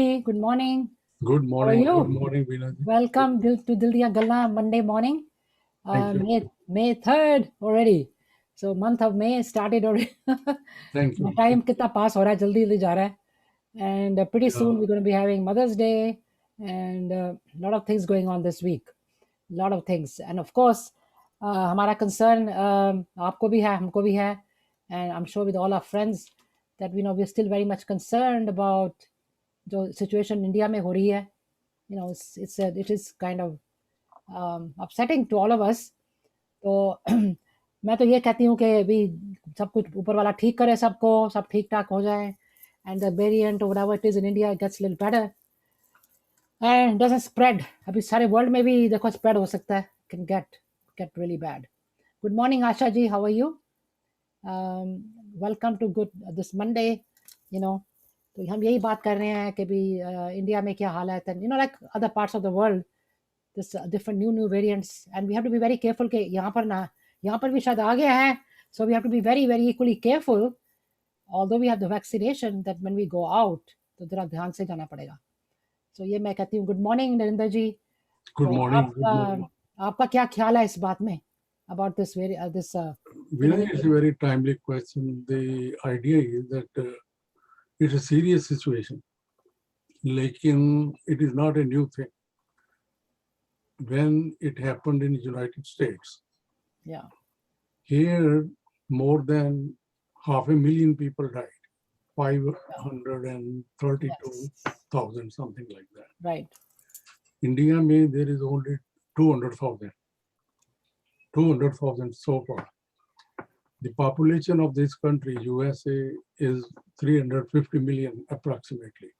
Good morning. Good How are morning. Good you? morning, Veena ji. Welcome to Dil Diya Galla Monday morning. Thank you. May 3rd already. So month of May started already. Thank you. Time कितना पास हो रहा है, जल्दी जल्दी जा रहा है. And pretty Yeah. soon we're going to be having Mother's Day and a lot of things going on this week. Lot of things. And of course, हमारा concern आपको भी है, हमको भी है. And I'm sure with all our friends that we're still very much concerned about जो situation India में हो रही है. It is kind of upsetting to all of us. तो मैं तो ये कहती हूँ कि अभी सब कुछ ऊपर वाला ठीक करे, सबको सब ठीक ठाक हो जाए, and the variant or whatever it is in India gets a little better and doesn't spread. अभी सारे वर्ल्ड में भी देखो स्प्रेड हो सकता है, can get really bad. Good morning Asha ji, how are you? Welcome to this Monday. तो हम यही बात कर रहे हैं कि भी इंडिया में क्या हाल है, like other parts of the world, this different new variants, and we have to be very careful कि यहाँ पर भी शायद आ गया है, so we have to be very very equally careful, although we have the vaccination, that when we go out तो जरा ध्यान से जाना पड़ेगा. So ये मैं कहती हूँ. गुड मॉर्निंग नरेंद्र जी. Good तो morning. Good morning. आपका क्या ख्याल है इस बात में about this Veena ji, it's a very timely question. The idea is that it's a serious situation. Lekin it is not a new thing. When it happened in the United States, yeah, here more than 500,000 people died. 532,000, something like that. right. India mein there is only 200,000. 200,000 so far. The population of this country, USA, is 350 million approximately.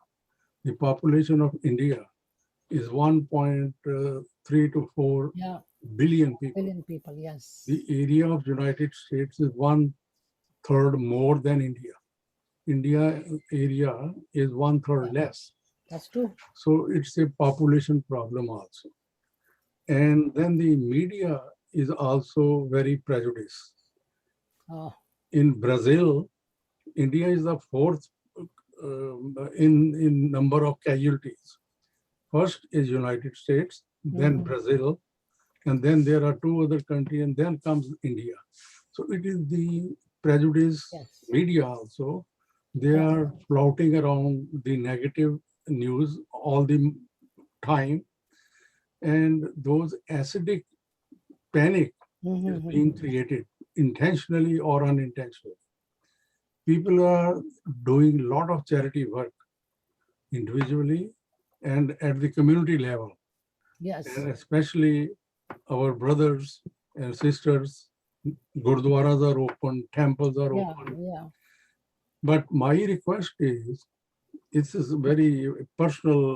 The population of India is 1.3 to 4 Yeah, billion people. billion people, yes. The area of United States is 1/3 more than India. India area is 1/3 less. That's true. So it's a population problem also. And then the media is also very prejudiced. Oh, In Brazil, India is the fourth in number of casualties. First is United States, then Brazil, and then there are two other countries, and then comes India. So it is the prejudice yes. media also. They are flouting around the negative news all the time, and those acidic panic is being created intentionally or unintentionally. People are doing a lot of charity work individually and at the community level. Yes. And especially our brothers and sisters, gurdwaras are open, temples are open. Yeah. But my request is, this is a very personal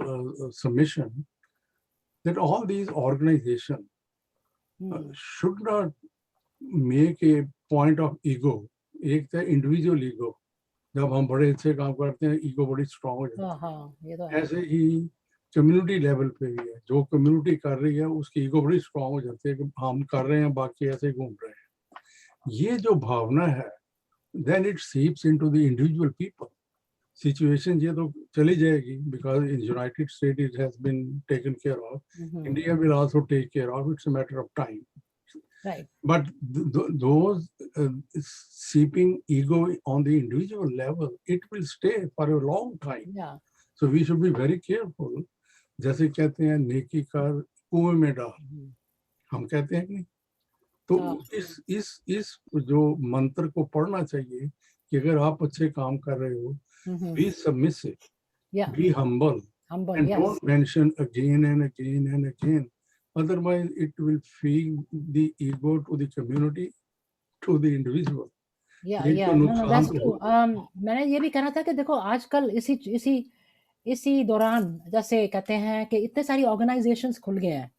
submission, that all these organizations should not make a point of ego. एक तो individual ego, जब हम बड़े अच्छे काम करते हैं ego बड़ी स्ट्रांग हो जाती है. ऐसे ही कम्युनिटी लेवल पे भी है, जो कम्युनिटी कर रही है उसकी ईगो बड़ी स्ट्रांग हो जाती है कि हम कर रहे हैं बाकी ऐसे घूम रहे हैं. ये जो भावना है, then it seeps into the individual people. Situation ये तो चली जाएगी, because in United States it has been taken care of. India will also take care of. It's a matter of time. Right. But those seeping ego on the individual level, it will stay for a long time. Yeah. So we should be very careful. जैसे कहते हैं नेकी कर कुएं में डाल, हम कहते हैं कि नहीं. तो इस जो मंत्र को पढ़ना चाहिए कि अगर आप अच्छे काम कर रहे हो, be submissive, be humble, and don't mention again and again and again. Otherwise, it will feed the ego to the community, to the individual. Yeah. No, that's true. मैंने ये भी कहना था कि देखो आजकल इसी दौरान जैसे कहते हैं कि इतने सारी ऑर्गेनाइजेशंस खुल गए हैं,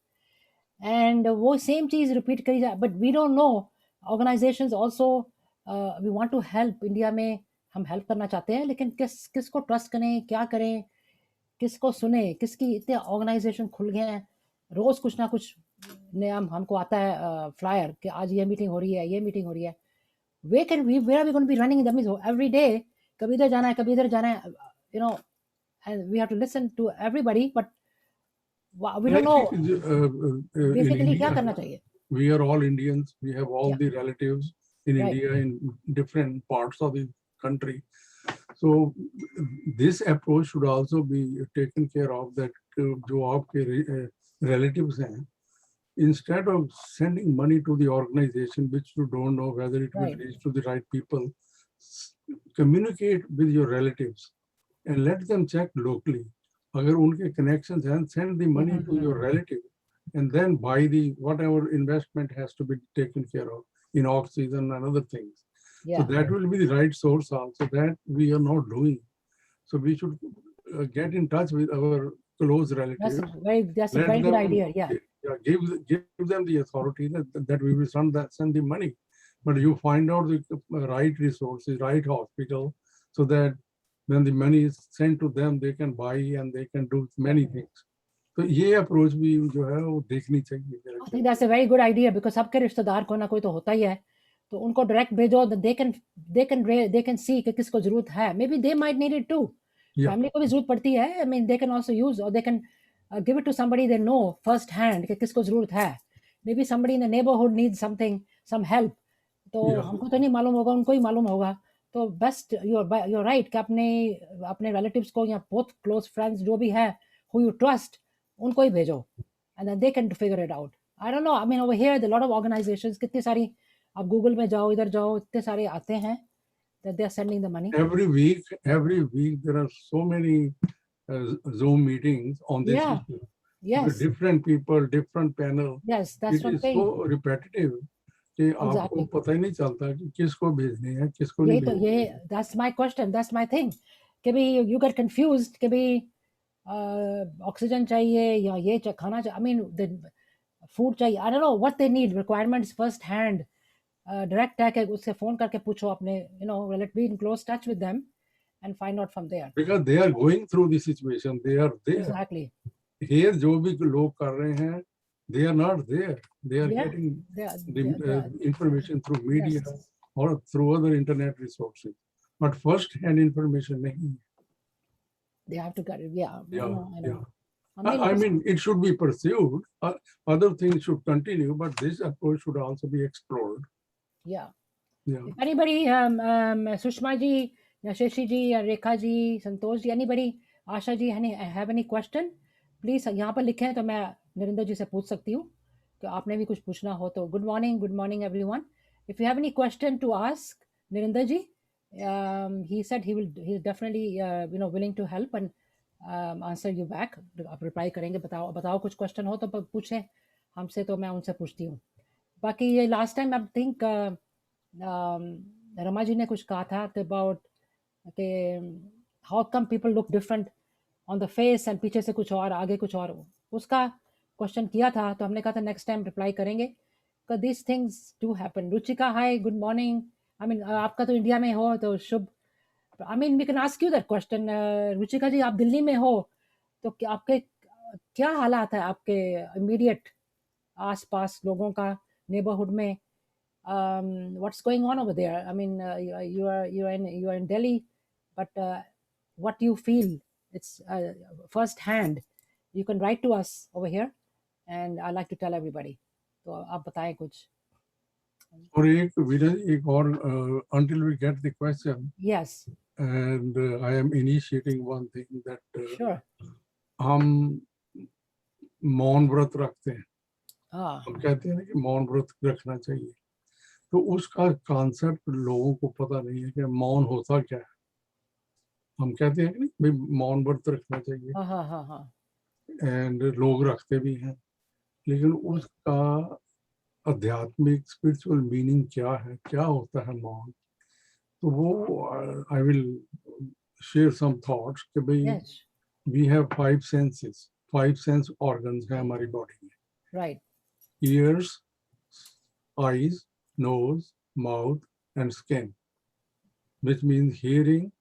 एंड वो सेम चीज रिपीट करी जाए, but we don't know organisations also we want to help. India में हम हेल्प करना चाहते हैं, लेकिन किसको ट्रस्ट करें, क्या करें, किसको सुने, किसकी इतने ऑर्गेनाइजेशन खुल गए हैं. रोज कुछ ना कुछ नया हमको आता है फ्लायर कि आज ये मीटिंग हो रही है, ये मीटिंग हो रही है. where are we going to be running? That means every day कभी इधर जाना है, कभी इधर जाना है. and we have to listen to everybody, but we I don't know think in basically क्या India, करना चाहिए. we are all Indians. We have all Yeah. the relatives in Right. India in different parts of the country. So this approach should also be taken care of, that जो आपके relatives हैं, instead of sending money to the organization which you don't know whether it will Right. reach to the right people, communicate with your relatives and let them check locally. अगर उनके connections हैं, send the money to your relative and then buy the whatever investment has to be taken care of in oxygen and other things. So Yeah. that will be the right source also, that we are not doing. So we should get in touch with our close relatives. That's a Let very good them, idea. Yeah. give them the authority that we will send the money. But you find out the right resources, right hospital, so that when the money is sent to them, they can buy and they can do many things. तो ये approach भी जो है वो देखनी चाहिए मेरे I ख्याल think that's a very good idea because सबके रिश्तेदार को ना कोई तो होता ही है, तो उनको डायरेक्ट भेजो. They can see कि किसको जरूरत है. Maybe they might need it too. Yeah. Family को भी जरूरत पड़ती है. I mean they can also use, or they can give it to somebody they know first hand कि किसको जरूरत है. Maybe somebody in the neighborhood needs something, some help. तो Yeah. हमको तो नहीं मालूम होगा, उनको ही मालूम होगा. तो बेस्ट you're right कि अपने relatives को या both close friends जो भी है who you trust, उनको ही भेजो, and then they can figure it out. I don't know. I mean, over here, there are a lot of organizations. कितनी सारी आप गूगल में जाओ, इधर जाओ, इतने सारे आते हैं that they are sending the money. Every week there are so many Zoom meetings on this Yeah. issue. Yes. With different people, different panel. Yes, that's It what I'm is saying. so repetitive कि आपको Exactly. पता ही नहीं चलता कि किसको भेजने हैं, किसको यही नहीं तो भेजने ये हैं. that's my question, that's my thing. कि भी you get confused कि भी ऑक्सीजन चाहिए या ये खाना चाहिए. I mean the food चाहिए. I don't know what they need, requirements first hand. Direct है कि उससे फोन करके पूछो अपने, let be in close touch with them and find out from there. Because they are going through the situation, they are there. Exactly. Here जो भी लोग कर रहे हैं, they are not there. They are Yeah, getting they are- the information through media Yes. or through other internet resources. But first-hand information नहीं. They have to get it. Yeah. I Yeah, know. yeah. I I mean, it should be pursued. Other things should continue, but this approach should also be explored. yeah. Yeah. If anybody, Sushma ji, Shashi ji, Rekha ji, Santosh ji, anybody, Asha ji, have any question? Please यहाँ पर लिखें तो मैं नरेंद्र जी से पूछ सकती हूँ कि आपने भी कुछ पूछना हो तो. Good morning everyone. If you have any question to ask Narinder ji, he said he's definitely willing to help and answer you back. आप reply करेंगे. बताओ कुछ question हो तो पूछें हमसे, तो मैं उनसे पूछती हूँ. बाकी ये last time I think Rama ji ने कुछ कहा था about how come people look different on the face and पीछे से कुछ और आगे कुछ और, उसका क्वेश्चन किया था तो हमने कहा था नेक्स्ट टाइम रिप्लाई करेंगे. because these things do happen. Ruchika, hi, good morning. I mean आपका तो इंडिया में हो तो शुभ, I mean we can ask you that question. Ruchika ji, आप दिल्ली में हो तो आपके क्या हालात है आपके इमीडिएट आसपास लोगों का, नेबरहुड में? What's going on over there? I mean, you are in Delhi, but what do you feel? It's first hand. You can write to us over here, and I like to tell everybody. तो आप बताएं कुछ. और एक और until we get the question. Yes. And I am initiating one thing that Sure. हम मौन व्रत रखते हैं. हम कहते हैं ना कि मौन व्रत रखना चाहिए, तो उसका कॉन्सेप्ट लोगों को पता नहीं है कि मौन होता क्या है. हम कहते हैं कि भाई मौन व्रत रखना चाहिए, एंड लोग रखते भी हैं, लेकिन उसका आध्यात्मिक स्पिरिचुअल मीनिंग क्या है, क्या होता है मौन. तो वो I will share some thoughts कि भाई we have 5 senses, 5 sense organs हैं हमारी बॉडी में. Right. Ears, eyes, nose, mouth, and skin, which means hearing,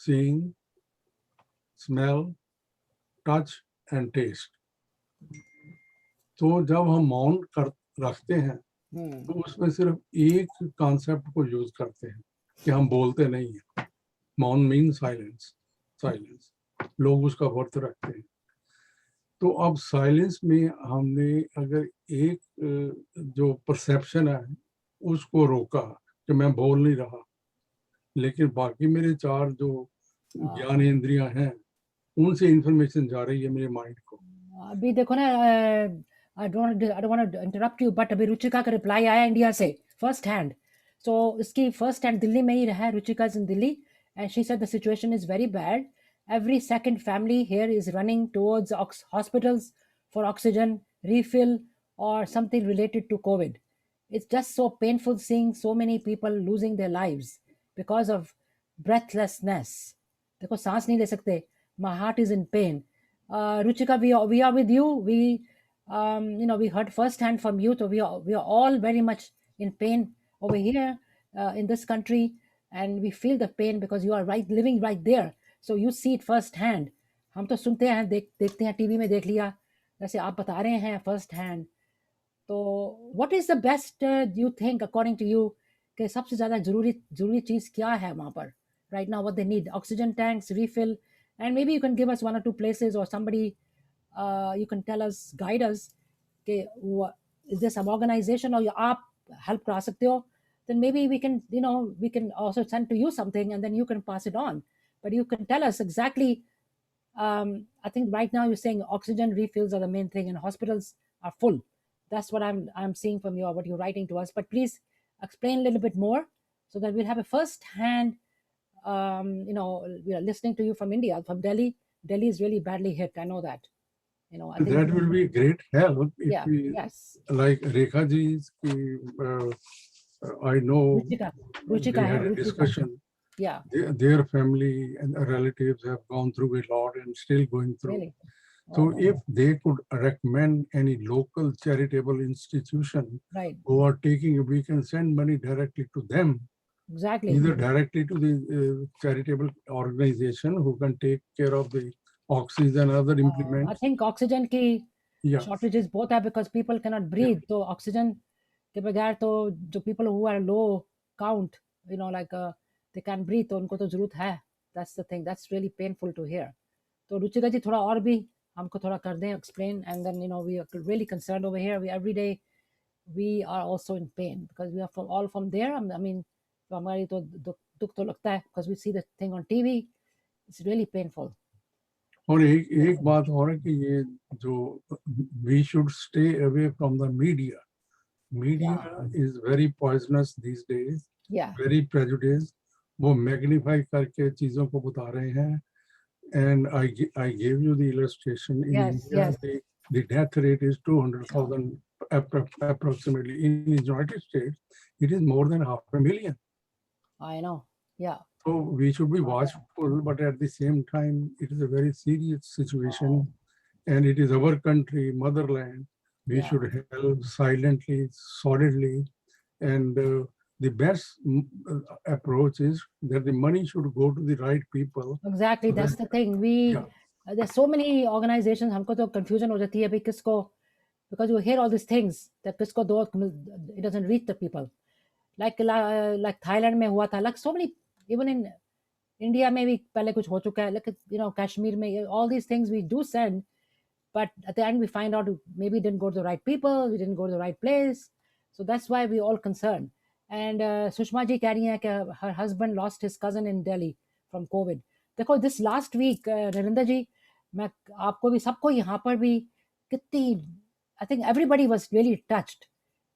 seeing, smell, touch, and taste. तो जब हम मौन रखते हैं तो उसमें सिर्फ एक कॉन्सेप्ट को यूज करते हैं कि हम बोलते नहीं हैं. मौन मीन साइलेंस, साइलेंस. लोग उसका व्रत रखते हैं। तो अब साइलेंस में हमने अगर एक जो परसेप्शन है उसको रोका कि मैं बोल नहीं रहा, लेकिन बाकी मेरे 4 जो ज्ञान इंद्रियां हैं उनसे इंफॉर्मेशन जा रही है मेरे माइंड को। अभी देखो ना, I don't want to interrupt you, but अभी रुचिका का रिप्लाई आया इंडिया से फर्स्ट हैंड। सो इसकी फर्स्ट हैंड दिल्ली में ही रहा है, Ruchika is in Delhi, and she said the situation is very bad. Every second family here is running towards hospitals for oxygen refill or something related to COVID. It's just so painful seeing so many people losing their lives because of breathlessness. देखो सांस नहीं ले सकते. My heart is in pain. Ruchika, we are with you. We heard firsthand from you. So we are all very much in pain over here in this country, and we feel the pain because you are living right there. So you see it first hand. हम तो सुनते हैं, देखते हैं, TV में देख लिया, जैसे आप बता रहे हैं फर्स्ट हैंड. तो what is the best you think according to you कि सबसे ज़्यादा जरूरी चीज़ क्या है वहाँ पर right now? What they need? Oxygen tanks, refill, and maybe you can give us 1 or 2 places, or somebody you can tell us, guide us कि is there some organization or आप help करा सकते हो? Then maybe we can also send to you something, and then you can pass it on. But you can tell us exactly. I think right now you're saying oxygen refills are the main thing, and hospitals are full. That's what I'm seeing from what you're writing to us. But please explain a little bit more so that we'll have a first hand. We are listening to you from India, from Delhi. Delhi is really badly hit. I know that. I think That will be great help if yeah, we, yes. like Rekha ji's, I know Ruchika they hai, had a Ruchika. discussion. Yeah, Their family and relatives have gone through a lot and still going through. really. So Oh, if they could recommend any local charitable institution right, who are taking, we can send money directly to them, exactly. either directly to the charitable organization who can take care of the oxygen and other I implements. think oxygen की Yeah, shortages both are because people cannot breathe. So oxygen के बगैर तो जो people who are low count, like they can't breathe, तो उनको तो जरूरत है. That's the thing. That's really painful to hear. तो रुचिका जी थोड़ा और भी हमको थोड़ा कर दें explain, and then we are really concerned over here. We every day we are also in pain because we are all from there. I mean, तो हमारी तो दुख तो लगता है because we see the thing on TV. It's really painful. और एक बात और है कि ये जो we should stay away from the media. Media is very poisonous these days. Yeah. Very prejudiced. वो magnify करके चीजों को बता रहे हैं. And I gave you the illustration. In Yes, India, yes. the death rate is 200,000 approximately. In the United States, it is more than 500,000. I know. Yeah. So we should be watchful, but at the same time, it is a very serious situation, and it is our country, motherland. We Yeah. should help silently, solidly, and the best approach is that the money should go to the right people. Exactly. So That's that- the thing. Yeah. There's so many organizations. हमको तो confusion हो जाती है अभी किसको, because you hear all these things that किसको दो, it doesn't reach the people. Like Thailand में हुआ था. Like so many, even in India में भी पहले कुछ हो चुका है. Like Kashmir में, all these things we do send, but at the end we find out maybe didn't go to the right people, we didn't go to the right place. So that's why we all concerned. And Sushma ji कह रही हैं कि her husband lost his cousin in Delhi from COVID. देखो this last week Narendra जी, मैं आपको भी, सबको यहाँ पर भी कितनी, I think everybody was really touched.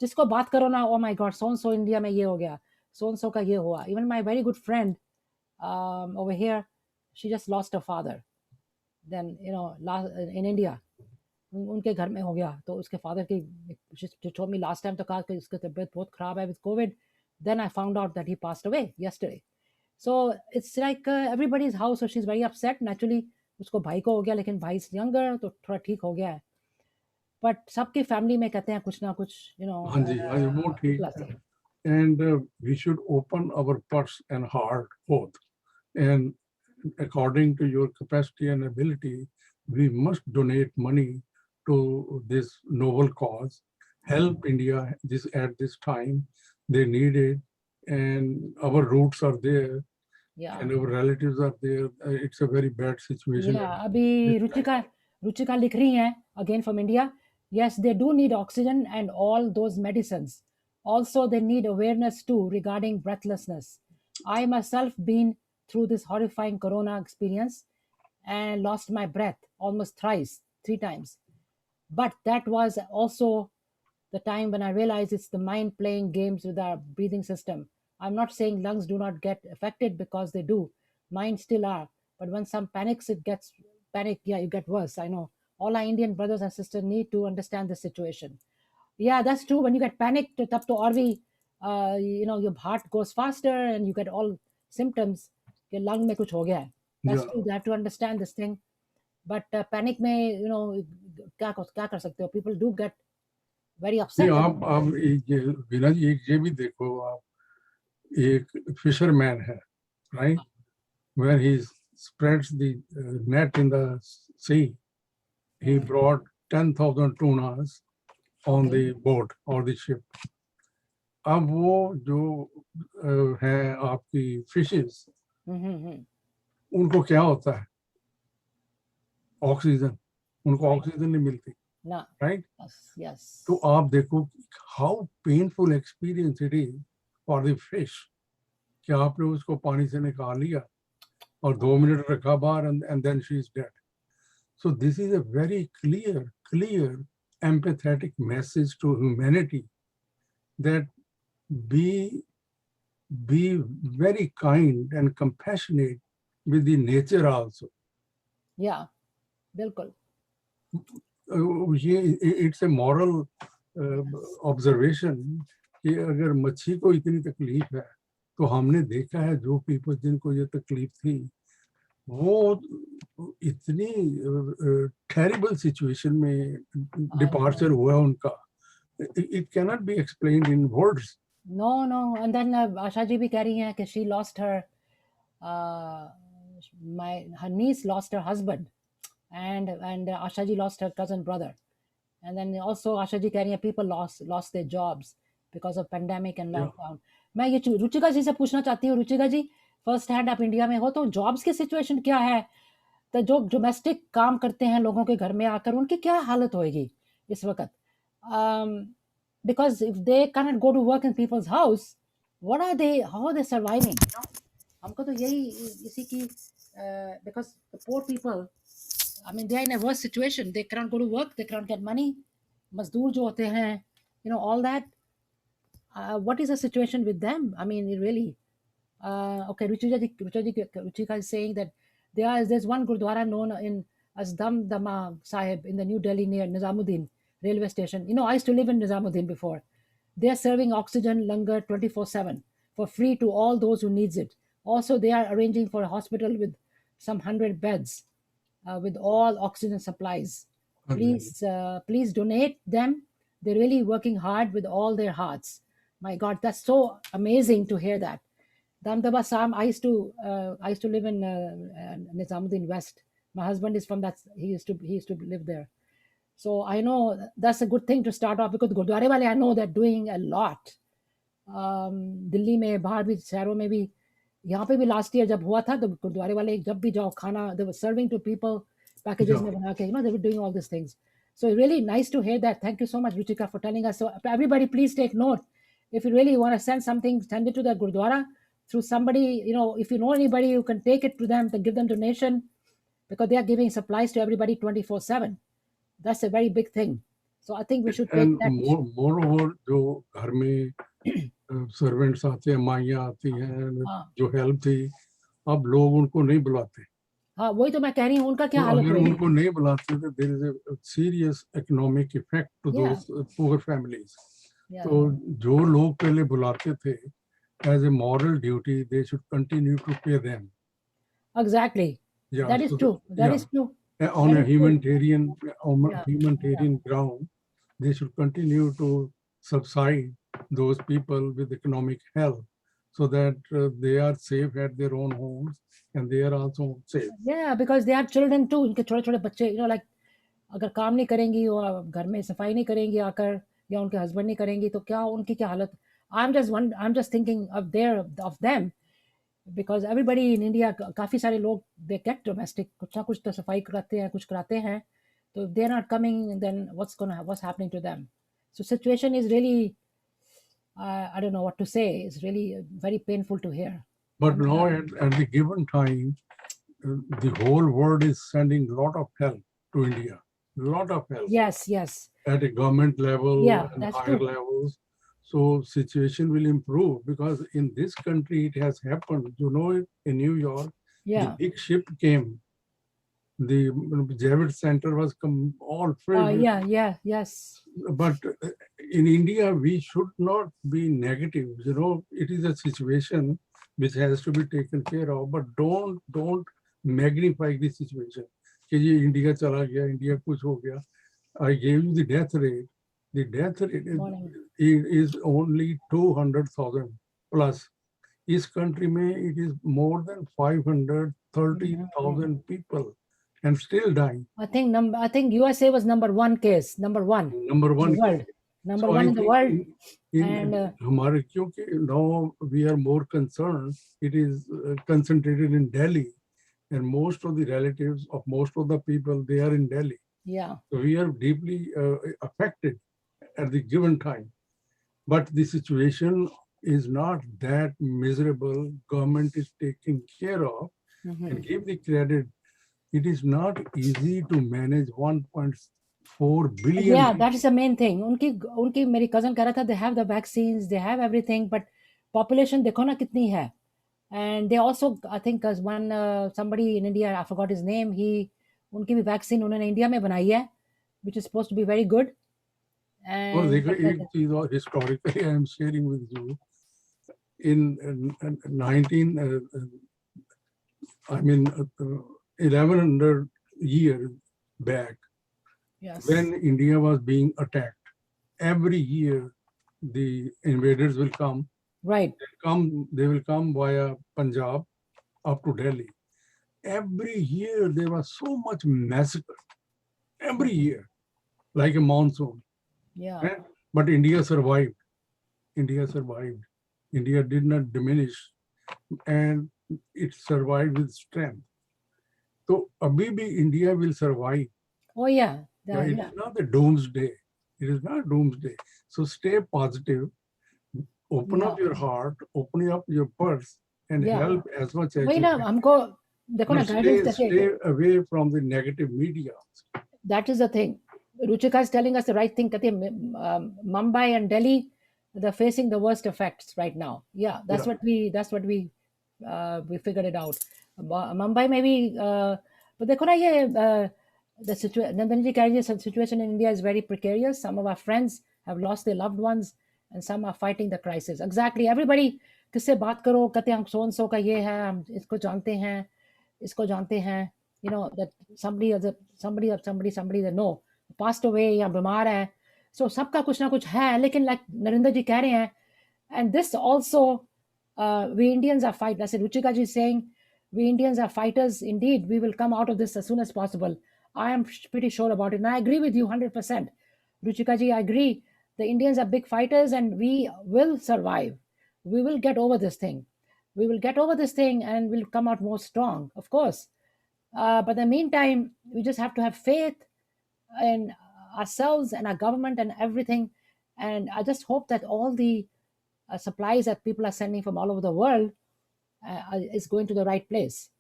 जिसको बात करो ना, oh my god, so and so India में ये हो गया, so and so का ये हुआ. Even my very good friend over here, she just lost her father. Then in India, उनके घर में हो गया, तो उसके फादर की, she told me last time तो कहा कि इसकी तबीयत बहुत खराब है with COVID. Then I found out that he passed away yesterday. So it's like everybody's house, so she's very upset. Naturally, उसको भाई को हो गया, लेकिन भाई is younger, तो थोड़ा ठीक हो गया है. But सबकी फैमिली में कहते हैं कुछ ना कुछ, हाँ जी, वो ठीक है. And we should open our purse and heart both. And according to your capacity and ability, we must donate money to this noble cause. Help India at this time. They need it, and our roots are there. Yeah. and our relatives are there. It's a very bad situation. Yeah, अभी रुचिका लिख रही हैं again from India. Yes, they do need oxygen and all those medicines. Also, they need awareness too regarding breathlessness. I myself been through this horrifying corona experience and lost my breath almost thrice, 3 times. But that was also the time when I realized it's the mind playing games with our breathing system. I'm not saying lungs do not get affected because they do. Mine still are. But when some panics, it gets panic. Yeah, you get worse. I know. All our Indian brothers and sisters need to understand the situation. Yeah, that's true. When you get panicked, तब तो और भी, your heart goes faster and you get all symptoms कि lung में कुछ हो गया है. That's Yeah. true. They have to understand this thing. But panic में, क्या कर सकते हो? People do get very नहीं, upset. आप ये वीना जी, एक ये भी देखो आप, एक फिशरमैन है, right, where he spreads the net in the sea, he brought 10,000 tunas on the boat or the ship. अब वो जो है आपकी फिशेस, उनको क्या होता है? ऑक्सीजन, उनको ऑक्सीजन नहीं मिलती, राइट? Yes. तो आप देखो how painful experience it is for the fish कि आपने उसको पानी से निकाल लिया और 2 मिनट रखा बाहर and then she is dead. So this is a very clear empathetic message to humanity that be very kind and compassionate with the nature also. Yeah, बिल्कुल. It's a moral observation कि अगर मच्छी को इतनी तकलीफ है तो हमने देखा है जो पीपल जिनको ये तकलीफ थी वो इतनी टेरिबल सिचुएशन में डिपार्चर हुआ उनका, it cannot be explained in words. No, and then Asha ji भी कह रही हैं कि she lost her her niece lost her husband and Asha ji lost her cousin brother, and then also Asha ji कह रही हैं people lost their jobs because of pandemic and lockdown. मैं ये रुचिका जी से पूछना चाहती हूँ, रुचिका जी फर्स्ट हैंड आप इंडिया में हो तो जॉब्स की सिचुएशन क्या है? तो जो डोमेस्टिक काम करते हैं लोगों के घर में आकर उनकी क्या हालत होएगी इस वक्त? Because if they cannot go to work in people's house, what are they, how are they surviving? हमको तो यही इसी की because the poor people, I mean, they are in a worse situation. They cannot go to work, they cannot get money. मजदूर जो होते हैं, all that. What is the situation with them? I mean, it really. Okay, Ruchika is saying that there's one Gurdwara known as Damdama Sahib in the New Delhi near Nizamuddin railway station. I used to live in Nizamuddin before. They are serving oxygen langar 24/7 for free to all those who needs it. Also, they are arranging for a hospital with some 100 beds with all oxygen supplies. Please donate them. They're really working hard with all their hearts. My God, that's so amazing to hear that. Damdaba Sam, I used to live in Nizamuddin West. My husband is from that. He used to live there. So I know that's a good thing to start off because Gurdwara wale I know they're doing a lot. Delhi में बाहर भी शहरों में भी यहाँ पे भी last year जब हुआ था तो गुरुद्वारे वाले जब भी जाओ खाना they were serving to people packages में बना के they were doing all these things. So really nice to hear that. Thank you so much Ruchika for telling us. So everybody please take note. If you really want to send something, send it to the Gurdwara through somebody, if you know anybody you can take it to them to give them donation because they are giving supplies to everybody 24/7. That's a very big thing. So I think we should take and that. moreover जो घर में servants आते हैं, माइयाँ आती हैं, जो help थी, अब लोग उनको नहीं बुलाते. हाँ वही तो मैं कह रही हूँ उनका क्या तो हालत अगर होगी? उनको नहीं बुलाते तो there is a serious economic effect to those poor families. तो जो लोग पहले बुलाते थे as a moral duty they should continue to pay them. Exactly. Yeah, that is true. That is true. On a humanitarian ground, they should continue to subside those people with economic help so that they are safe at their own homes and they are also safe. Yeah, because they have children too. उनके छोटे छोटे बच्चे, like अगर काम नहीं करेंगी और घर में सफाई नहीं करेंगी आकर या उनके हस्बैंड नहीं करेंगी तो क्या उनकी क्या हालत? I'm just thinking of them. because everybody in India, काफ़ी सारे लोग, they get domestic, कुछ ना कुछ तो सफाई कराते हैं, कुछ कराते हैं. So if they're not coming, then what's happening to them? So situation is really, I don't know what to say. It's really very painful to hear. But now at the given time, the whole world is sending a lot of help to India. Lot of help Yes, yes. at a government level Yeah, and that's higher true. levels. So situation will improve because in this country it has happened. You know, in New York, the Yeah. big ship came. The Javits Center was all filled. Yes. But in India, we should not be negative. You know, it is a situation which has to be taken care of. But don't magnify the situation. कि ये India चला गया, India कुछ हो गया. I gave you the death rate. The death rate is only 200,000 plus. इस country में it is more than 530,000 people and still dying. I think USA was number one case, number one in the world. Number So one I in the think world. in हमारे क्योंकि now we are more concerned, it is concentrated in Delhi, and most of the relatives of most of the people, they are in Delhi. Yeah. So we are deeply affected at the given time. But the situation is not that miserable. Government is taking care of, and give the credit. It is not easy to manage 1.4 billion. Yeah, that is the main thing. उनकी मेरी cousin कह रहा था, they have the vaccines, they have everything, but population देखो ना कितनी है. And they also, I think, as one somebody in India, I forgot his name, उनकी भी vaccine उन्होंने इंडिया में बनाई है, which is supposed to be very good. और And देखो एक चीज और historically I am sharing with you. In 1100 years back, yes, when India was being attacked, every year the invaders will come. right. They will come via Punjab up to Delhi. Every year there was so much massacre. Every year, like a monsoon. Yeah. Right? But India survived. India survived. India did not diminish, and it survived with strength. So abhi bhi India will survive. Oh yeah. It is not the doomsday. It is not doomsday. So stay positive. Open up your heart. Open up your purse and help as much as वही you ना can. हमको देखो ना guidance Stay away from the negative media. That is the thing. Ruchika is telling us the right thing. कहती है, Mumbai and Delhi, they're facing the worst effects right now. Yeah, that's what we figured it out. Mumbai maybe, but देखो ना ये the situation. Nandanji Karji's situation in India is very precarious. Some of our friends have lost their loved ones, and some are fighting the crisis. Exactly. Everybody किससे बात करो कहते हैं हम so and so का ये है, हम इसको जानते हैं. You know that somebody that know passed away या बीमार है. So सबका कुछ ना कुछ है, लेकिन like नरेंद्र जी कह रहे हैं, and this also we Indians are fight. That's it. Ruchika ji is saying we Indians are fighters. Indeed, we will come out of this as soon as possible. I am pretty sure about it, and I agree with you 100%. Ruchika ji, I agree. The Indians are big fighters, and we will survive. We will get over this thing. We will get over this thing, and we'll come out more strong, of course. But in the meantime, we just have to have faith in ourselves and our government and everything. And I just hope that all the supplies that people are sending from all over the world is going to the right place.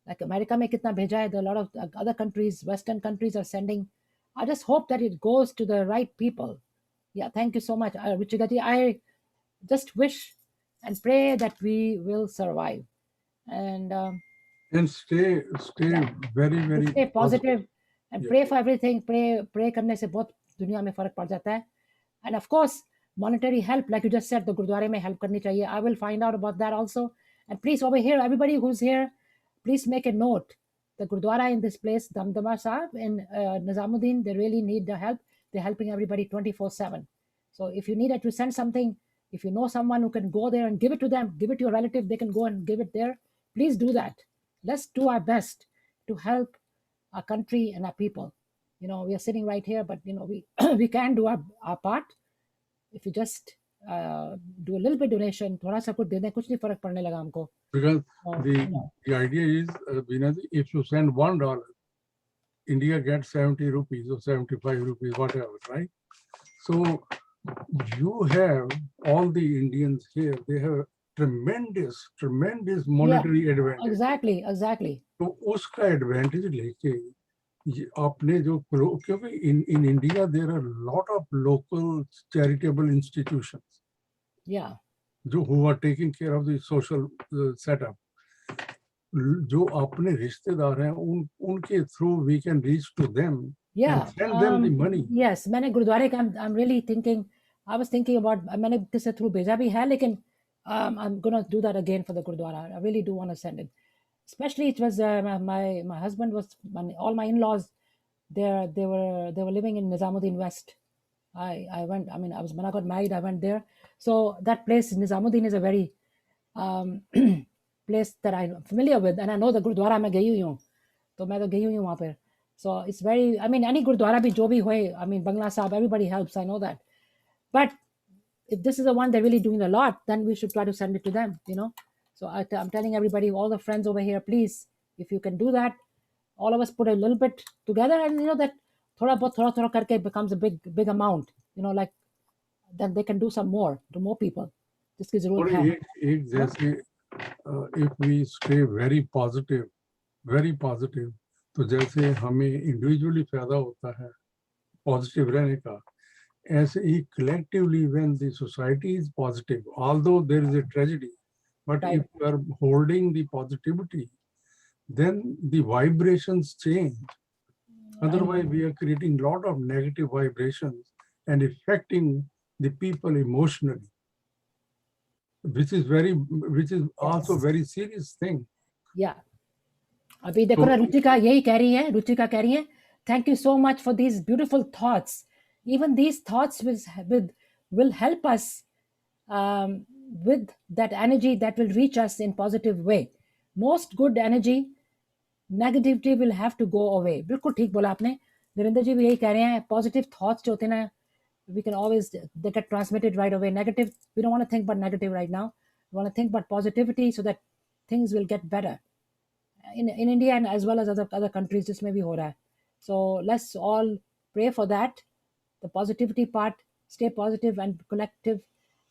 Like America mein kitna bheja hai, there are a lot of other countries, Western countries are sending. I just hope that it goes to the right people. Yeah, thank you so much, Ruchika ji. I just wish and pray that we will survive. And stay very stay positive and pray for everything. Pray करने से बहुत दुनिया में फर्क पड़ जाता है. And of course, monetary help, like you just said, the गुरुद्वारे में help करनी चाहिए. I will find out about that also. And please, over here, everybody who's here, please make a note. The Gurdwara in this place, Damdama Sahib in Nizamuddin, they really need the help. They're helping everybody 24/7. So if you need to send something, if you know someone who can go there and give it to them, give it to your relative, they can go and give it there. Please do that. Let's do our best to help our country and our people. We are sitting right here, but we we can do our part if you just do a little bit donation, थोड़ा सा कुछ दे दें, कुछ नहीं फर्क पड़ने लगा हमको. Because So, the you know, the idea is, Vinay, if you send $1, India gets 70 rupees or 75 rupees, whatever, right? So you have all the Indians here, they have tremendous yeah, monetary advantage. exactly. तो उसका advantage लेके ये आपने जो क्योंकि in India there are lot of local charitable institutions Yeah, जो who are taking care of the social setup, जो अपने रिश्तेदार हैं उनके through we can reach to them and yeah. Send them the money. Yes, मैंने गुरुद्वारे का I'm really thinking, I was thinking about, मैंने किसी थ्रू भेजा भी है, लेकिन I'm gonna do that again for the Gurudwara. I really do want to send it. Especially it was my husband was all my in-laws. They were living in Nizamuddin West. I went. I mean, I was when I got married. I went there. So that place, Nizamuddin, is a very um, place that I'm familiar with, and I know the Gurudwara मैं गई हुई हूँ, तो मैं तो गई हुई हूँ वहाँ पर. So it's very. I mean, any Gurudwara भी जो भी होए. I mean, Bangla Sahib, everybody helps. I know that. But if this is the one they're really doing a lot, then we should try to send it to them. So I'm telling everybody, all the friends over here, please, if you can do that, all of us put a little bit together, and that thoda karke becomes a big amount. Like then they can do some more to more people. जिसकी जरूरत और है. एक जैसे if we stay very positive, तो जैसे हमें individually फायदा होता है पॉजिटिव रहने का, ऐसे ही collectively when the society is positive, although there is a tragedy, but Right. if you are holding the positivity, then the vibrations change. Otherwise, we are creating a lot of negative vibrations and affecting the people emotionally, which is also Yes. very serious thing. Yeah. अभी देखो ना, So Ruchika यही कह रही है. रुचिका कह रही है, thank you so much for these beautiful thoughts. Even these thoughts will help us with that energy that will reach us in positive way. Most good energy, negativity will have to go away. बिल्कुल ठीक बोला आपने. नरेंद्र जी भी यही कह रहे हैं. Positive thoughts जो होते हैं ना, we can always, they get transmitted right away. Negative, we don't want to think about negative right now. We want to think about positivity so that things will get better in India and as well as other countries. जिसमें भी हो रहा है. So let's all pray for that. The positivity part, stay positive and collective.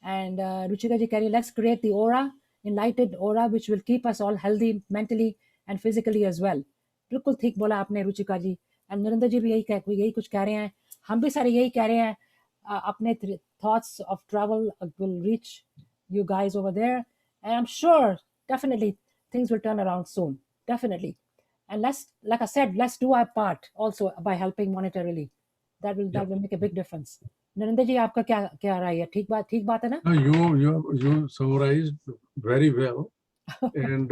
And Ruchika ji Kari, let's create the aura, enlightened aura, which will keep us all healthy mentally and physically as well. बिल्कुल ठीक बोला आपने Ruchika ji. And Narendra जी भी यही कुछ कह रहे हैं. हम भी सारे यही कह रहे हैं. अपने thoughts of travel will reach you guys over there, and I'm sure definitely things will turn around soon. Definitely. And like I said, let's do our part also by helping monetarily. That will make a big difference. Narendra जी, आपका क्या राय है? ठीक बात है ना? you summarized very well, and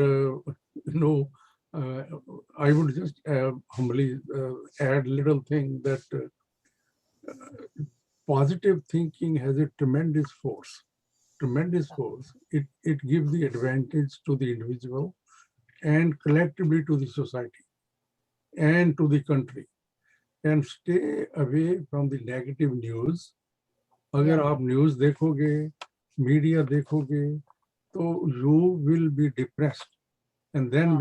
I would just humbly add little thing that positive thinking has a tremendous force. It gives the advantage to the individual and collectively to the society and to the country. And stay away from the negative news. अगर आप news देखोगे, media देखोगे, तो you will be depressed. And then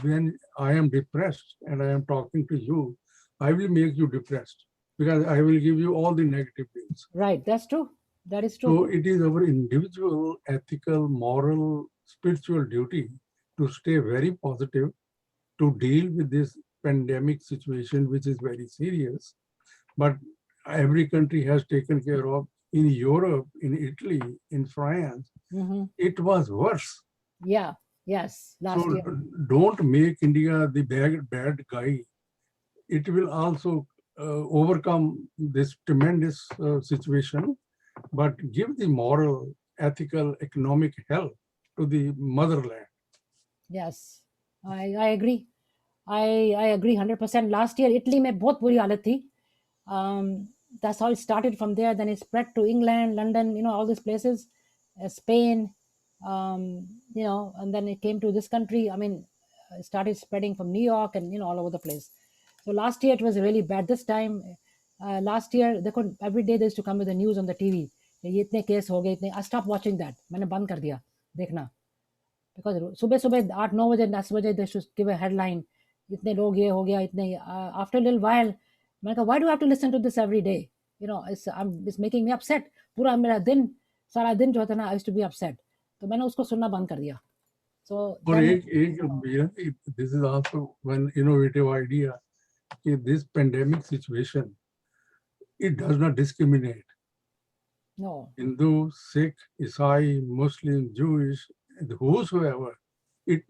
when I am depressed and I am talking to you, I will make you depressed because I will give you all the negative news. Right, that's true. That is true. So it is our individual, ethical, moral, spiritual duty to stay very positive, to deal with this pandemic situation, which is very serious. But every country has taken care of. In Europe, in Italy, in France, it was worse. Yeah. Yes. Last So year. don't make India the bad guy. It will also overcome this tremendous situation, but give the moral, ethical, economic help to the motherland. Yes, I agree. I agree 100%. Last year, Italy में बहुत बुरी हालत थी. That's how it started from there. Then it spread to England, London, all these places, Spain, and then it came to this country. I mean, it started spreading from New York and all over the place. So last year it was really bad. This time, last year every day they used to come with the news on the TV. ये इतने case हो गए, इतने, I stop watching that, मैंने बंद कर दिया देखना, बिकॉज सुबह सुबह 8-9 बजे 10 बजे they should give a headline, इतने लोग ये हो गया, इतने, आफ्टर लिटिल व्हाइल मैंने कहा why do have to listen to this every day, you know, it's making me upset, पूरा मेरा दिन, सारा दिन जो होता है ना, I used to be upset, तो मैंने उसको सुनना बंद कर दिया. So और then, एक this is also one innovative idea कि this pandemic situation it does not discriminate. no, Hindu, Sikh, Isai, Muslim, Jewish, whosoever, it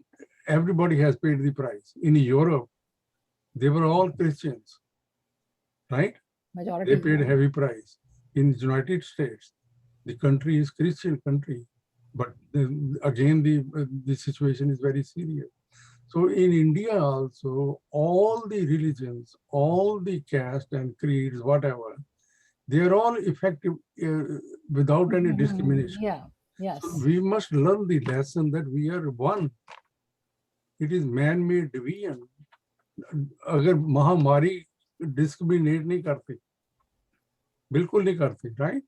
everybody has paid the price. In Europe, they were all Christians, right? They majority, paid heavy price. In the United States, the country is Christian country, but again the situation is very serious. So in India also, all the religions, all the caste and creeds, whatever, they are all effective without any discrimination. yeah, yes, So we must learn the lesson that we are one. It is man-made division. अगर महामारी discriminate नहीं करती, बिल्कुल नहीं करती, right?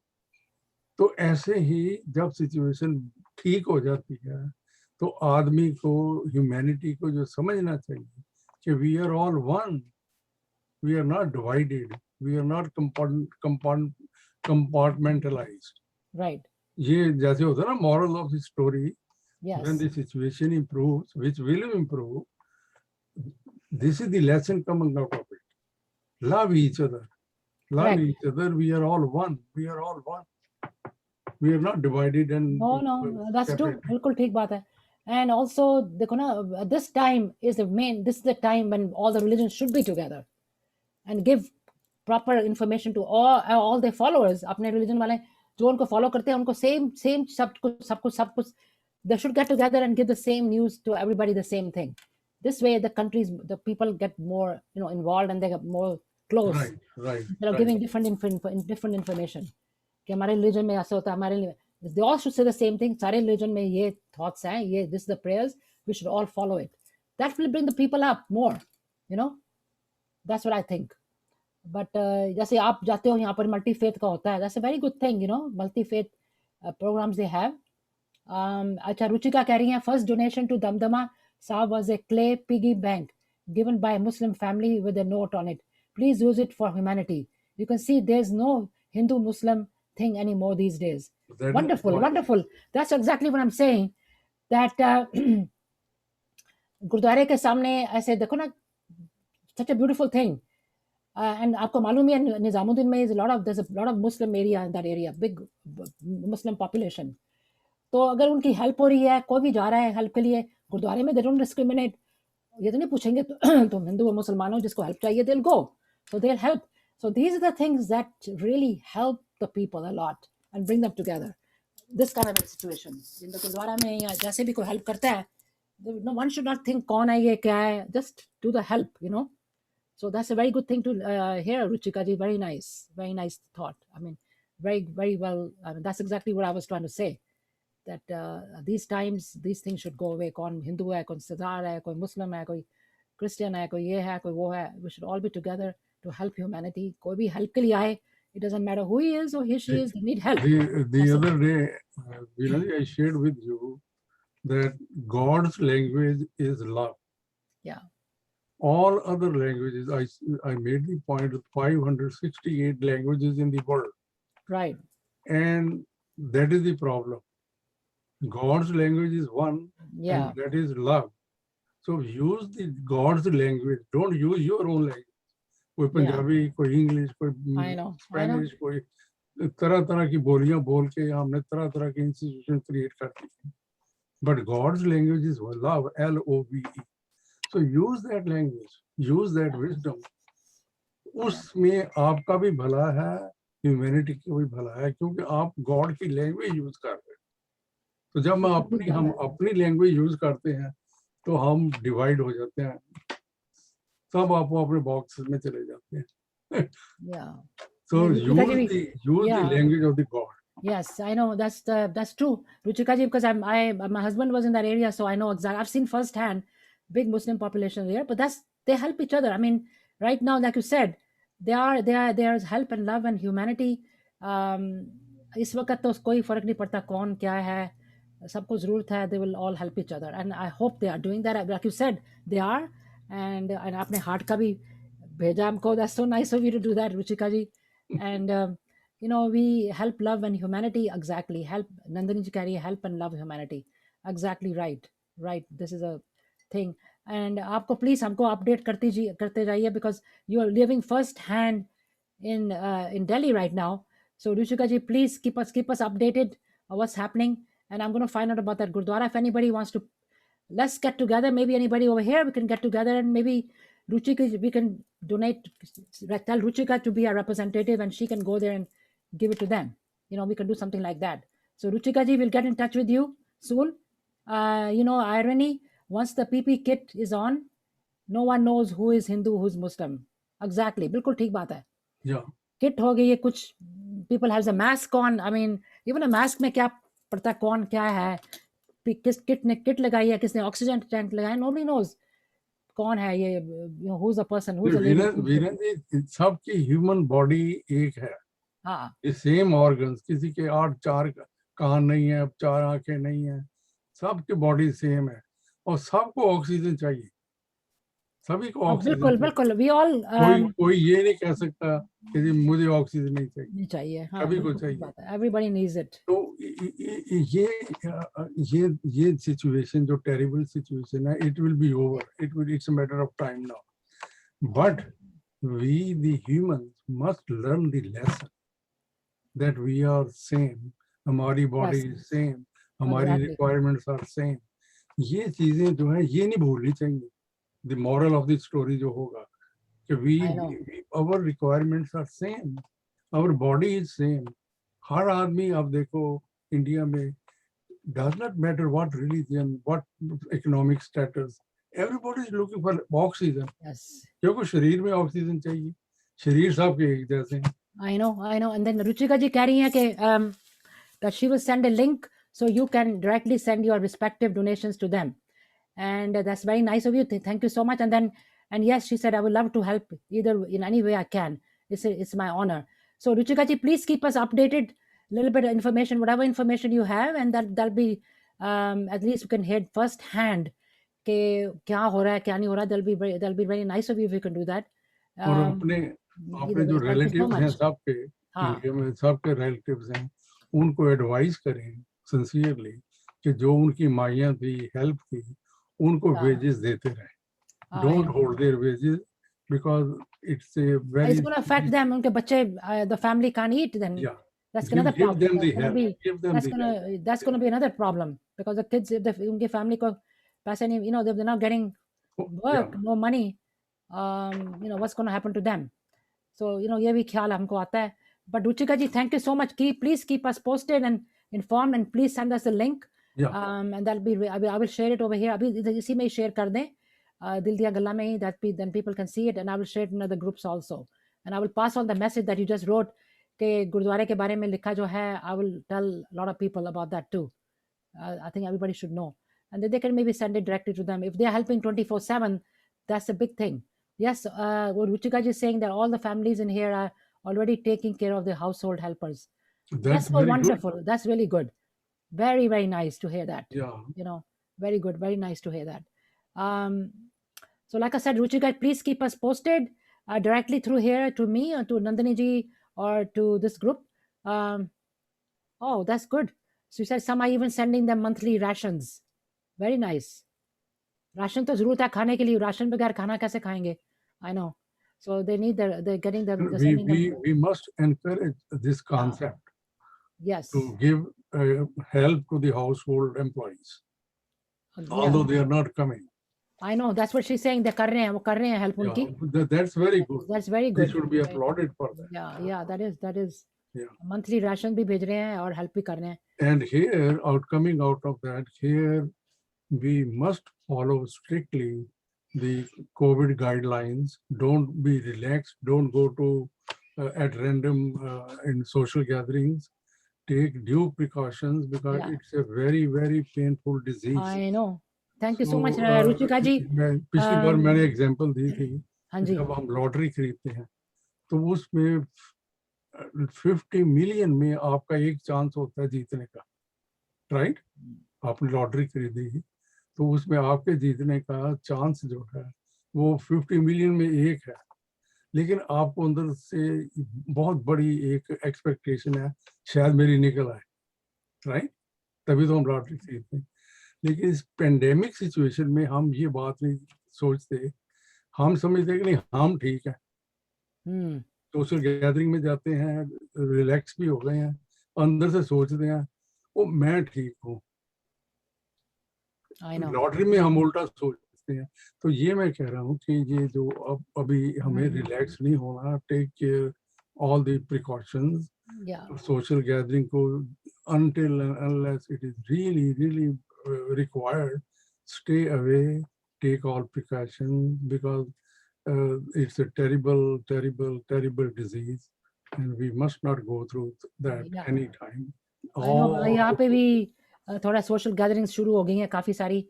तो ऐसे ही जब सिचुएशन ठीक हो जाती है तो आदमी को, ह्यूमैनिटी को जो समझना चाहिए कि we are all one, we are not divided, we are not compartmentalised. right, ये जैसे होता है ना moral of the story, yes, when the situation improves, which will improve, this is the lesson coming out of it. Love each other. Love correct. each other. We are all one. We are all one. We are not divided and No, that's true, separated. बिल्कुल ठीक बात है. And also देखो ना, this time is this is the time when all the religions should be together and give proper information to all their followers. अपने religion वाले जो उनको follow करते हैं, उनको same सब कुछ they should get together and give the same news to everybody, the same thing. This way the people get more, you know, involved and they get more close, Right. instead of giving different information कि हमारे religion में ऐसा होता है, हमारे, they all should say the same thing, सारे religion में ये thoughts हैं, ये, this is the prayers, we should all follow it. That will bring the people up more, you know, that's what I think. But जैसे आप जाते हो यहाँ पर मल्टी फेथ का होता है, that's a very good thing, you know, multi faith programs they have. अच्छा, रुचिका कह रही हैं, first donation to Damdama Sahib was a clay piggy bank given by a Muslim family with a note on it. Please use it for humanity. You can see there's no Hindu-Muslim thing anymore these days. That Wonderful, is wonderful. That's exactly what I'm saying. That गुरुद्वारे के सामने ऐसे देखो ना, such a beautiful thing. And आपको मालूम ही है, निजामुद्दीन में there's a lot of Muslim area in that area, big Muslim population. तो अगर उनकी हेल्प हो रही है, कोई भी जा रहा है हेल्प के लिए गुरुद्वारे में, they don't discriminate. ये तो नहीं पूछेंगे तुम हिंदू हो मुसलमान हो, जिसको हेल्प चाहिए they'll go, so they'll help. So these are the things that really help the people a lot and bring them together. This kind of a situation, in the gurdwara में या जैसे भी कोई हेल्प करता है, no one should not think कौन है ये क्या है, just do the help, you know. So that's a very good thing to hear, Ruchika ji. Very nice thought. I mean, very well. I mean, that's exactly what I was trying to say. That these times, these things should go away. कौन हिंदू है, कौन सरदार है, कोई मुस्लिम है, कोई Christian है, कोई ये है, कोई वो है. We should all be together to help humanity. कोई भी help के लिए आए, it doesn't matter who he is or she is, they need help. the other day, I shared with you that God's language is love. Yeah. All other languages, I made the point of 568 languages in the world. Right. And that is the problem. God's language is one, Yeah. and that is love. So use the God's language. Don't use your own language. कोई पंजाबी, कोई English, कोई I know. Spanish, कोई तरह तरह की बोलियां बोल के हमने तरह तरह की इंस्टीट्यूशन क्रिएट कर दी. But God's language is love, LOVE. So use that language, use that wisdom. उसमें आपका भी भला है, ह्यूमैनिटी का भी भला है, क्योंकि आप गॉड की लैंग्वेज यूज कर रहे हैं. तो जब हम अपनी लैंग्वेज यूज करते हैं तो हम डिवाइड हो जाते हैं, सब आप अपने बॉक्स में चले जाते हैं. Yeah. So Yeah, use the language of the God. Yes, I know, that's true, Ruchika ji, because my husband was in that area, so I know exactly. I've seen firsthand big Muslim population there, but they help each other. I mean, right now, like you said, there's help and love and humanity. इस वक्त तो कोई फर्क नहीं पड़ता कौन क्या है, सबको ज़रूरत है, they will all help each other and I hope they are doing that, like you said they are. And आपने हार्ट का भी भेजा हमको, that's so nice of you to do that Ruchika ji. And you know, we help love and humanity, exactly, help, Nandini ji कह रही है help and love humanity, exactly right, right, this is a thing। and आपको please हमको update करते जाइए, because you are living first hand in Delhi right now। so Ruchika ji, please keep us updated on what's happening, and I'm going to find out about that Gurdwara if anybody wants to, let's get together, maybe anybody over here, we can get together, and maybe Ruchika, we can donate, tell Ruchika to be a representative and she can go there and give it to them, you know, we can do something like that। so Ruchika ji, we'll get in touch with you soon। you know, irony, once the PP kit is on, no one knows who is Hindu, who's Muslim, exactly, बिल्कुल ठीक बात है। Yeah. Kit हो गई है, कुछ people has a mask on, I mean even a mask में क्या पता कौन क्या है, किस किट ने किट लगाई है, किसने ऑक्सीजन टैंक लगाया, nobody knows कौन है ये, you know, who's the person, who's the lady। Viren जी, सबकी ह्यूमन बॉडी एक है, हाँ सेम ऑर्गन्स, किसी के 4 कान नहीं है, 4 आंखें नहीं है, सबकी बॉडी सेम है और सबको ऑक्सीजन चाहिए, सभी को ऑक्सीजन बिल्कुल चाहिए। बिल्कुल, we all कोई ये नहीं कह सकता कि जी मुझे ऑक्सीजन नहीं चाहिए, नहीं चाहिए, हाँ सभी को बिल्कुल ठीक चाहिए। बात है, everybody needs it। तो ये सिचुएशन जो टेरिबल सिचुएशन है, it will be over, it's a matter of time now, but we the humans must learn the lesson that we are same, हमारी बॉडी Yes, इज सेम, हमारी exactly, requirements are same. ये चीजें जो है ये नहीं भूलनी चाहिए। The moral of the story जो होगा कि I know, our requirements are same, our body is same। हर आदमी, आप देखो इंडिया में, does not matter what religion, what economic status, everybody is looking for oxygen, yes, क्योंकि शरीर में ऑक्सीजन चाहिए, शरीर सबके एक जैसे हैं। I know, and then Ruchika ji कह रही है कि that she will send a link so you can directly send your respective donations to them, and that's very nice of you, thank you so much। And yes, she said I would love to help either in any way I can, it's my honor। so Ruchika ji, please keep us updated, little bit of information, whatever information you have, and that'll be at least we can hear first hand कि क्या हो रहा है क्या नहीं हो रहा, that'll be very nice of you if you can do that। और अपने either जो way, thank you so relatives हैं much। सबके, हाँ इंडिया में सबके रिलेटिव्स हैं, उनको एडवाइस करें सिंसियरली कि जो उनकी माइयाँ थी, हेल्प थी, उनको हाँ वेजेस देते रहें। I don't know, hold their wages because it's a it's very, going to affect them, उनके बच्चे the family can't eat, then या that's another give problem, them the that's going to help, be give them the help. that's going to be another problem, because the kids, if उनके family को पैसे नहीं, you know, they're not getting या work, no money, you know, what's going to happen to them। so you know, ये भी ख्याल हमको आता है। but Ruchika ji, thank you so much, please keep us posted and informed, and please send us a link, या and that'll be, I will share it over here, अभी इसी में ही share कर दें, दिल दिया गल्ला में ही, then people can see it, and I will share it in other groups also, and I will pass on the message that you just wrote कि गुरुद्वारे के बारे में लिखा जो है, I will tell a lot of people about that too। I think everybody should know, and then they can maybe send it directly to them if they are helping 24/7, that's a big thing। yes, what Ruchika ji is saying that all the families in here are already taking care of their household helpers, that's that's so very good. wonderful, that's really good, very very nice to hear that, या you know, very good, very nice to hear that। so like I said, Ruchika, please keep us posted directly through here to me or to Nandini ji or to this group। oh, that's good। so you said some are even sending them monthly rations, very nice। Ration तो जरूरत है खाने के लिए, ration बगैर खाना कैसे खाएंगे, I know, so they need they're getting the sending them, we must encourage this yeah, concept yes, to give help to the household employees, yeah, although they are not coming। I know, that's what she's saying, they कर रहे हैं, वो कर रहे हैं help Yeah, उनकी, that's very good। that's very They good, should be applauded for that। yeah, that is Yeah। monthly ration भी भेज रहे हैं और help भी कर रहे हैं। And here, coming out of that, here we must follow strictly the COVID guidelines. Don't be relaxed. Don't go to at random in social gatherings. Take due precautions because Yeah, it's a very, very painful disease। I know, thank you so much So Ruchika जी। पिछली बार मैंने example दी थी, हाँ जी, जब हम lottery खरीदते हैं तो उसमें 50 मिलियन में आपका एक चांस होता है जीतने का, राइट? आपने लॉटरी खरीदी तो उसमें आपके जीतने का चांस जो है वो 50 मिलियन में एक है, लेकिन आपको अंदर से बहुत बड़ी एक एक्सपेक्टेशन है, शायद मेरी निकल आए, राइट? तभी तो हम लॉटरी खरीदते हैं। लेकिन इस पेंडेमिक सिचुएशन में हम ये बात नहीं सोचते, हम समझते कि नहीं हम ठीक है, सोशल गैदरिंग में जाते हैं, रिलैक्स भी हो गए हैं, अंदर से सोचते हैं वो मैं ठीक हूँ। I know. लॉटरी में हम उल्टा सोचते हैं। तो ये मैं कह रहा हूँ कि ये जो अब अभी हमें रिलैक्स नहीं होना, take care all the precautions, Yeah. social gathering को until and unless it is really required, stay away, take all precautions, because it's a terrible disease and we must not go through that Yeah. anytime. I know. यहाँ पे Oh, भी थोड़ा social gatherings शुरू हो गई हैं काफ़ी सारी.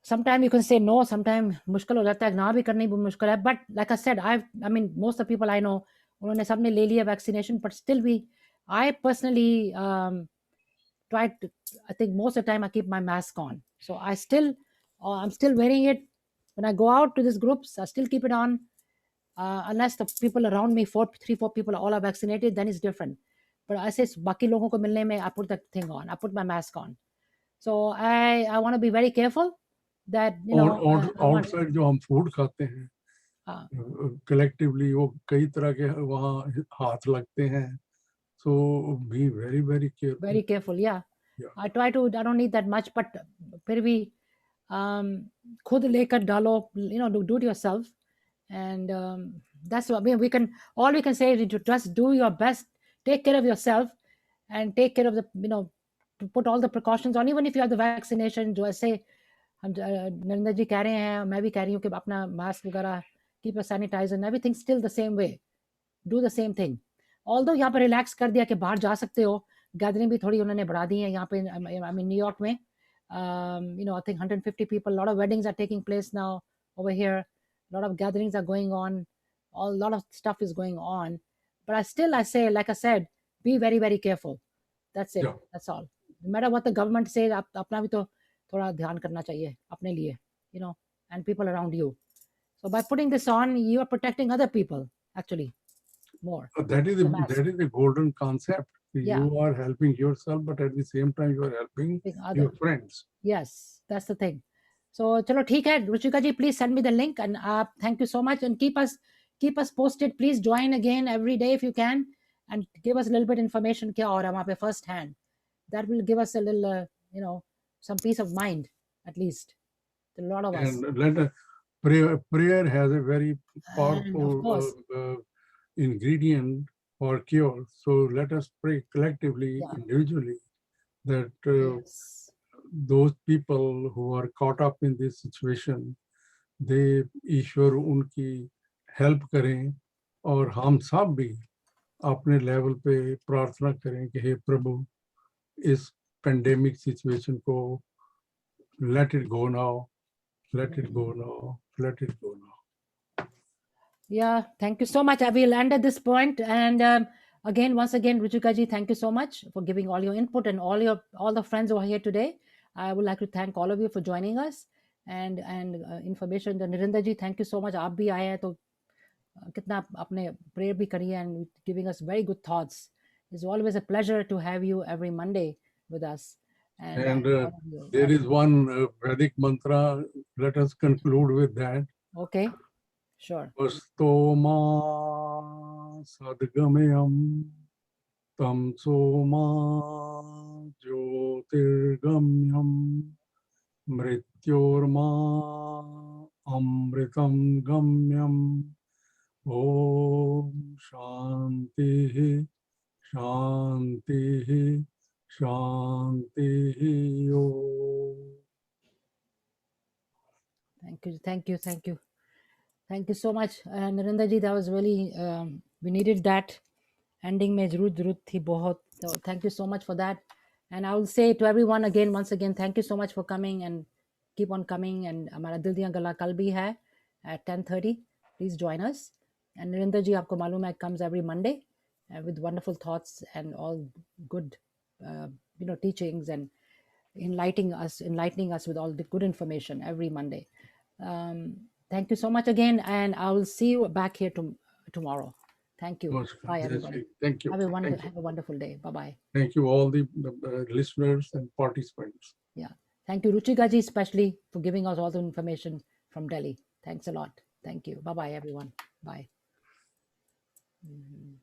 Sometimes you can say no, sometimes मुश्किल हो जाता है, ना भी करनी भी मुश्किल है. But like I said, I mean, most of the people I know, उन्होंने सबने ले लिया vaccination, but still I personally try to, I think most of the time I keep my mask on. So I'm still wearing it. When I go out to these groups, I still keep it on. Unless the people around me, 3-4 people all are vaccinated, then it's different. But I say बाकी लोगों को मिलने में, I put that thing on, I put my mask on. So I want to be very careful that, you know, I want, outside जो हम food खाते हैं uh, collectively वो कई तरह के वहाँ हाथ लगते हैं, so be very careful. very careful. Yeah. Yeah. I don't need that much, but फिर भी खुद लेकर डालो, you know, do it yourself. And that's what we can, all we can say is to just do your best, take care of yourself, and take care of the, you know, to put all the precautions on. Even if you have the vaccination, जो ऐसे हम नरेंद्र जी कह रहे हैं, मैं भी कह रही हूँ कि अपना मास्क वगैरह, keep a sanitizer and everything still the same way, do the same thing. Although यहाँ पर रिलैक्स कर दिया कि बाहर जा सकते हो, गैदरिंग भी थोड़ी उन्होंने बढ़ा दी है यहाँ पे, I mean न्यूयॉर्क में, you know, I think 150 people, a lot of weddings are taking place now over here, a lot of gatherings are going on, a lot of stuff is going on, but I say, like I said, be very careful. That's it. Yeah. That's all. No matter what the government says, आप अपना भी तो थोड़ा ध्यान करना चाहिए अपने लिए, you know, and people around you. So by putting this on, you are protecting other people actually more. That is The mask. that is a golden concept. Yeah. You are helping yourself, but at the same time you are helping Other. your friends. Yes, that's the thing. So चलो ठीक है, रुचिका जी, please send me the link, and thank you so much, and keep us posted. Please join again every day if you can, and give us a little bit information क्या हो रहा है वहाँ पे first hand. That will give us a little, you know, some peace of mind at least. To a lot of us. And let prayer has a very And of powerful course, ingredient for cure. So let us pray collectively, yeah. individually, that Yes. those people who are caught up in this situation, they ईश्वर उनकी help करें, और हम सब भी अपने level पे प्रार्थना करें कि हे प्रभु, इस पेंडेमिक सिचुएशन को let it go now, let it go now, let it go now. Yeah, thank you so much. I will end at this point. And once again, Ruchika ji, thank you so much for giving all your input, and all the friends who are here today. I would like to thank all of you for joining us, and information. Narinder ji, thank you so much. आप भी आए हैं तो कितना आपने prayer भी करी है and giving us very good thoughts. It's always a pleasure to have you every Monday with us. And all of you. there is one Vedic mantra. Let us conclude with that. Okay, sure. Astoma sadgamyam tam soma jyotirgamyam mrityorma amritam gamyam. Om Shanti Shanti Shanti Om. Thank you. Thank you so much, Narinder ji. That was really we needed that ending में जरूरत थी बहुत. So thank you so much for that. And I will say to everyone again, once again, thank you so much for coming, and keep on coming. And हमारा दिल दिया गला कल भी है at 10:30. Please join us. And Narinder ji, आपको मालूम है, comes every Monday with wonderful thoughts and all good, teachings, and enlightening us with all the good information every Monday. Thank you so much again, and I will see you back here tomorrow. Thank you. Namaskar. Bye, Jai everybody. Shri. Thank you. Have a Thank you. have a wonderful day. Bye bye. Thank you, all the listeners and participants. Yeah. Thank you, Ruchi Gaji, especially for giving us all the information from Delhi. Thanks a lot. Thank you. Bye bye, everyone. Bye. Mhm.